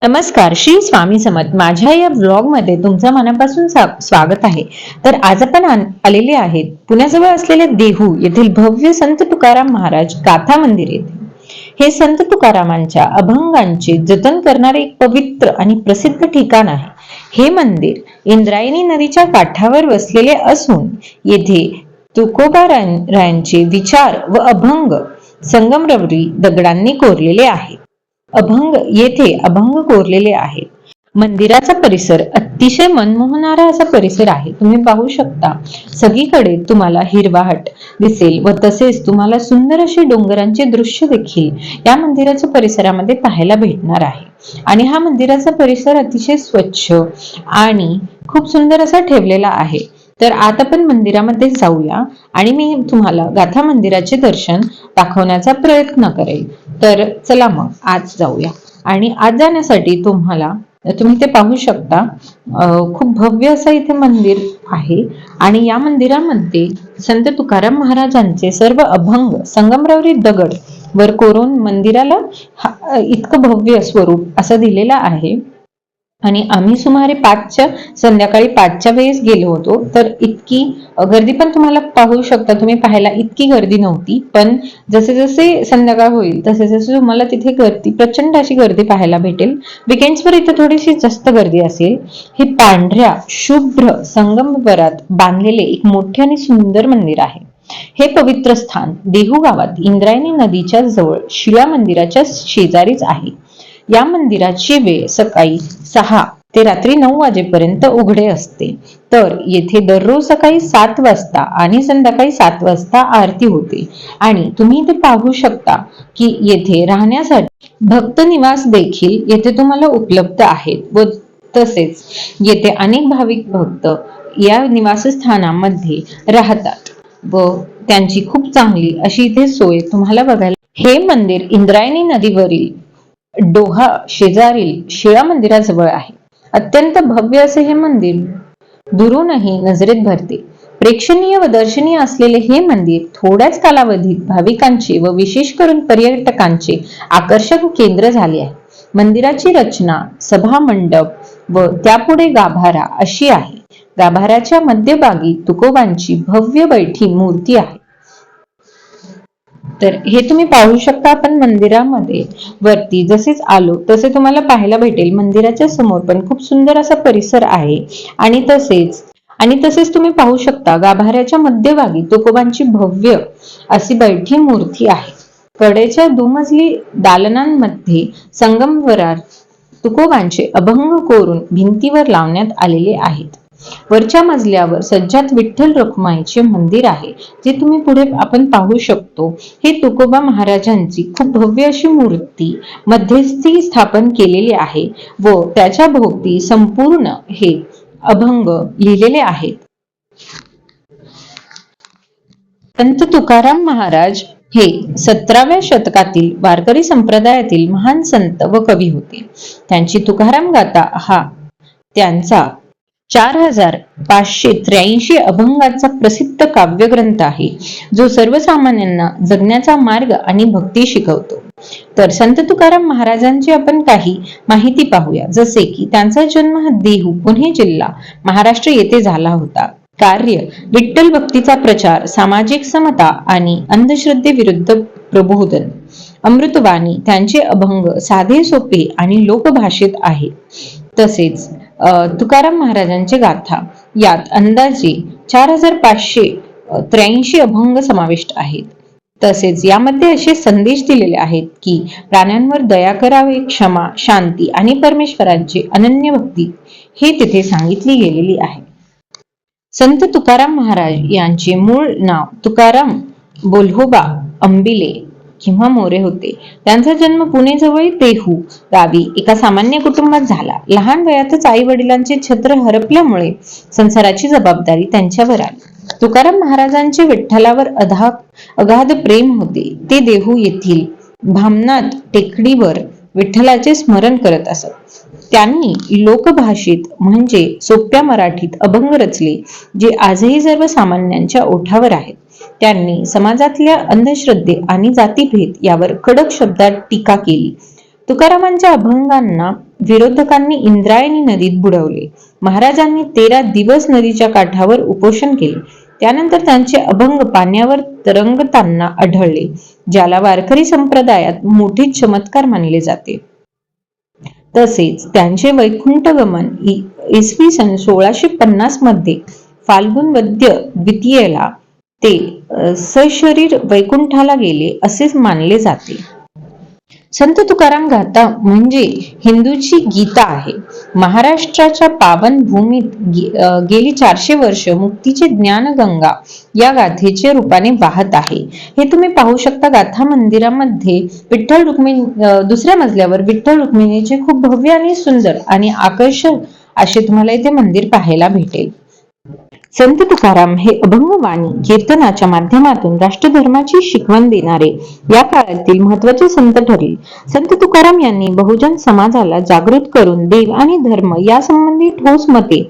नमस्कार, श्री स्वामी समर्थ. माझ्या या ब्लॉग मध्ये तुमचं मनापासून स्वागत आहे. तर आज आपण आलेले आहेत पुण्याजवळ असलेल्या देहू येथील भव्य संत तुकाराम महाराज गाथा मंदिर येथे. हे संत तुकारामांच्या अभंगांचे जतन करणारे एक पवित्र आणि प्रसिद्ध ठिकाण आहे. हे मंदिर इंद्रायणी नदीच्या काठावर वसलेले असून येथे तुकोबारायांचे विचार व अभंग संगमरवरी दगडांनी कोरलेले आहेत. अभंग कोरलेले आहेत. मंदिराचा परिसर अतिशय मनमोहणारा असा परिसर आहे. तुम्ही पाहू शकता सगळीकडे तुम्हाला हिरवाहट दिसेल व तसेच तुम्हाला सुंदर असे डोंगरांचे दृश्य देखील या मंदिराच्या परिसरामध्ये पाहायला भेटणार आहे. आणि हा मंदिराचा परिसर अतिशय स्वच्छ आणि खूप सुंदर असा ठेवलेला आहे. तर आता आपण मंदिरामध्ये जाऊया आणि मी तुम्हाला गाथा मंदिराचे दर्शन दाखवण्याचा प्रयत्न करेल. तर चला मग आज जाऊया. आणि आज जाण्यासाठी तुम्ही ते पाहू शकता, खूप भव्य असं इथे मंदिर आहे. आणि या मंदिरामध्ये संत तुकाराम महाराजांचे सर्व अभंग संगमरवरी दगड वर कोरून मंदिराला इतकं भव्य स्वरूप असं दिलेलं आहे. आणि आम्ही सुमारे संध्याकाळी 5च्या वेळेस गेलो होतो. तर इतकी गर्दी पण तुम्हाला पाहू शकता, तुम्ही पाहायला इतकी गर्दी नव्हती. पण जसे जसे संध्याकाळ होईल तसे जसे तुम्हाला तिथे प्रचंड अशी गर्दी पाहायला भेटेल. वीकेंड्सवर इथे थोडीशी जास्त गर्दी असेल. हे पांढऱ्या शुभ्र संगमरवरात बांधलेले एक मोठे आणि सुंदर मंदिर आहे. हे पवित्र स्थान देहू गावात इंद्रायणी नदीच्या जवळ शिळा मंदिराच्या शेजारीच आहे. या मंदिराची वेळ सकाळी 6 ते रात्री 9 वाजेपर्यंत उघडे असते. तर येथे दररोज सकाळी 7 वाजता आणि संध्याकाळी 7 वाजता आरती होते. आणि तुम्ही इथे पाहू शकता की येथे राहण्यासाठी भक्त निवास देखील येथे तुम्हाला उपलब्ध आहेत. व तसेच येथे अनेक भाविक भक्त या निवासस्थानामध्ये राहतात व त्यांची खूप चांगली अशी इथे सोय तुम्हाला बघायला. हे मंदिर इंद्रायणी नदीवरील डोहा शेजारील शिळा मंदिराजवळ आहे. अत्यंत भव्य असे हे मंदिर दुरूनही नजरेत भरते. प्रेक्षणीय व दर्शनीय असलेले हे मंदिर थोड्याच कालावधीत भाविकांचे व विशेष करून पर्यटकांचे आकर्षण केंद्र झाले आहे. मंदिराची रचना सभा मंडप व त्यापुढे गाभारा अशी आहे. गाभाऱ्याच्या मध्यभागी तुकोबांची भव्य बैठी मूर्ती आहे. तर हे तुम्ही पाहू शकता. आपण मंदिरामध्ये वरती जसेच आलो तसे तुम्हाला पाहायला भेटेल. मंदिराच्या समोर पण खूप सुंदर असा परिसर आहे. आणि तसेच तुम्ही पाहू शकता गाभाऱ्याच्या मध्यभागी तुकोबांची भव्य अशी बैठी मूर्ती आहे. कडेच्या दुमजली दालनांमध्ये संगमरवरात तुकोबांचे अभंग कोरून भिंतीवर लावण्यात आलेले आहेत. वरच्या मजल्यावर सज्जात विठ्ठल रखुमाईचे मंदिर आहे, जे तुम्ही पुढे आपण पाहू शकतो. हे तुकोबा महाराजांची खूप भव्य अशी मूर्ती मध्यस्थी स्थापन केलेली आहे व त्याच्या भोवती संपूर्ण हे अभंग लिहिलेले आहेत. संत तुकाराम महाराज हे 17व्या शतकातील वारकरी संप्रदायातील महान संत व कवी होते. त्यांची तुकाराम गाथा हा त्यांचा 4583 अभंगाचा प्रसिद्ध काव्यग्रंथ आहे, जो सर्वसामान्यांना जगण्याचा मार्ग आणि भक्ती शिकवतो. तर संत तुकाराम महाराजांची आपण काही माहिती पाहूया. जसे की त्यांचा जन्म देहू पुणे जिल्हा महाराष्ट्र येथे झाला होता. कार्य विठ्ठल भक्तीचा प्रचार, सामाजिक समता आणि अंधश्रद्धेविरुद्ध प्रबोधन. अमृतवाणी त्यांचे अभंग साधे सोपे आणि लोकभाषेत आहे. तसेच तुकाराम महाराजांचे गाथा यात अंदाजे 4583 अभंग समाविष्ट आहेत. तसेच यामध्ये असे संदेश दिलेले आहेत की प्राण्यांवर दया करावे, क्षमा, शांती आणि परमेश्वरांची अनन्य भक्ती हे तिथे सांगितली गेलेली आहे. संत तुकाराम महाराज यांचे मूळ नाव तुकाराम बोल्होबा अंबिले किंवा मोरे होते. त्यांचा जन्म पुणे जवळ देहू गावी एका सामान्य कुटुंबात झाला. लहान वयातच आई वडिलांचे छत्र हरपल्यामुळे संसाराची जबाबदारी त्यांच्यावर आली. तुकाराम महाराजांचे विठ्ठलावर अगाध प्रेम होते. ते देहू येथील भामनाथ टेकडीवर विठ्ठलाचे स्मरण करत असत. त्यांनी लोकभाषेत म्हणजे सोप्या मराठीत अभंग रचले, जे आजही सर्वसामान्यांच्या ओठावर आहेत. त्यांनी समाजातल्या अंधश्रद्धे आणि जातीभेद यावर कडक शब्दात टीका केली. तुकारामांच्या अभंगांना विरोधकांनी इंद्रायणी नदीत बुडवले. महाराजांनी 13 दिवस नदीच्या काठावर उपोषण केले. त्यानंतर त्यांचे अभंग पाण्यावर तरंगताना आढळले, ज्याला वारकरी संप्रदायात मोठे चमत्कार मानले जाते. तसेच त्यांचे वैकुंठगमन इसवी सन 1650 मध्ये फाल्गुन वद्य द्वितीयेला ते सशरीर वैकुंठाला गेले असे मानले जाते. संत तुकाराम गाथा म्हणजे हिंदूची गीता आहे. महाराष्ट्राच्या पावन भूमीत गेली 400 वर्ष मुक्तीची ज्ञानगंगा या गाथेच्या रूपाने वाहत आहे. हे तुम्ही पाहू शकता. गाथा मंदिरामध्ये विठ्ठल रुक्मिणी, दुसऱ्या मजल्यावर विठ्ठल रुक्मिणीचे खूप भव्य आणि सुंदर आणि आकर्षक असे तुम्हाला इथे मंदिर पाहायला भेटेल. संत तुकाराम हे अभंगवाणी कीर्तनाच्या माध्यमातून राष्ट्रधर्माची शिकवण देणारे या काळातील महत्वाचे संत ठरले. संत तुकाराम यांनी बहुजन समाजाला जागृत करून देव आणि धर्म या संबंधी ठोस मते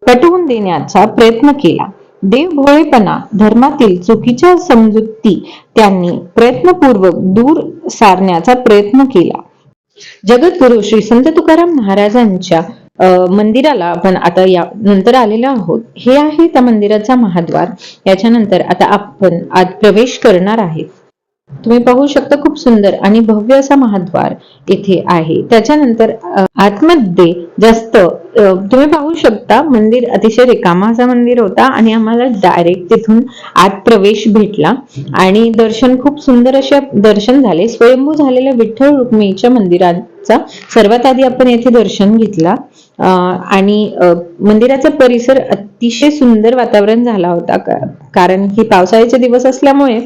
पटवून देण्याचा प्रयत्न केला. देव भोळेपणा, धर्मातील चुकीच्या समजुती त्यांनी प्रयत्नपूर्वक दूर सारण्याचा प्रयत्न केला. जगद्गुरु श्री संत तुकाराम महाराजांच्या मंदिराला आपण आता या नंतर आलेलो आहोत. हे आहे त्या मंदिराचा महाद्वार. याच्यानंतर आता आपण आत प्रवेश करणार आहे. तुम्ही पाहू शकता खूप सुंदर आणि भव्य असा महाद्वार येथे आहे. त्याच्यानंतर आतमध्ये जास्त तुम्ही पाहू शकता मंदिर अतिशय रिकामा असा मंदिर होता आणि आम्हाला डायरेक्ट तिथून आत प्रवेश भेटला आणि दर्शन खूप सुंदर असे दर्शन झाले. स्वयंभू झालेल्या विठ्ठल रुक्मिणीच्या मंदिराचा सर्वात आधी आपण येथे दर्शन घेतला आणि मंदिराचा परिसर अतिशय सुंदर वातावरण झाला होता, कारण की पावसाळ्याचे दिवस असल्यामुळे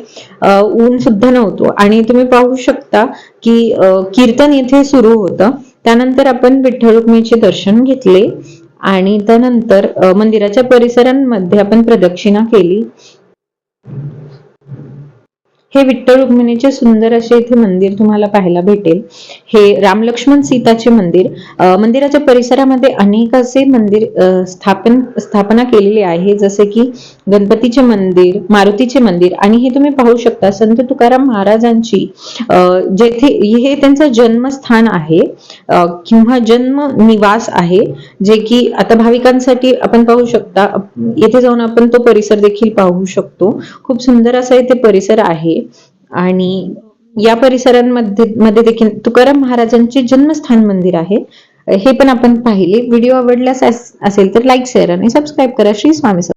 ऊन सुद्धा नव्हतं. आणि तुम्ही पाहू शकता की कीर्तन येथे सुरू होतं. त्यानंतर आपण विठ्ठल रुक्मिणीचे दर्शन घेतले आणि त्यानंतर मंदिराच्या परिसरांमध्ये आपण प्रदक्षिणा केली. हे विठ्ठल रुक्मिणीचे सुंदर असे इथे मंदिर तुम्हाला पाहायला भेटेल. हे राम लक्ष्मण सीताचे मंदिर. मंदिराच्या परिसरामध्ये अनेक असे मंदिर स्थापना केलेली आहे, जसे की गणपतीचे मंदिर, मारुतीचे मंदिर. आणि हे तुम्ही पाहू शकता संत तुकाराम महाराजांची जेथे हे त्यांचं जन्मस्थान आहे किंवा जन्म निवास आहे, जे की आता भाविकांसाठी आपण पाहू शकता. येथे जाऊन आपण तो परिसर देखील पाहू शकतो. खूप सुंदर असा इथे परिसर आहे आणि या परिसरांमध्ये देखील तुकाराम महाराजांचे जन्मस्थान मंदिर आहे. हे पण आपण पाहिले. व्हिडिओ आवडल्यास असेल तर लाईक, शेअर आणि सबस्क्राईब करा. श्री स्वामी समर्थ.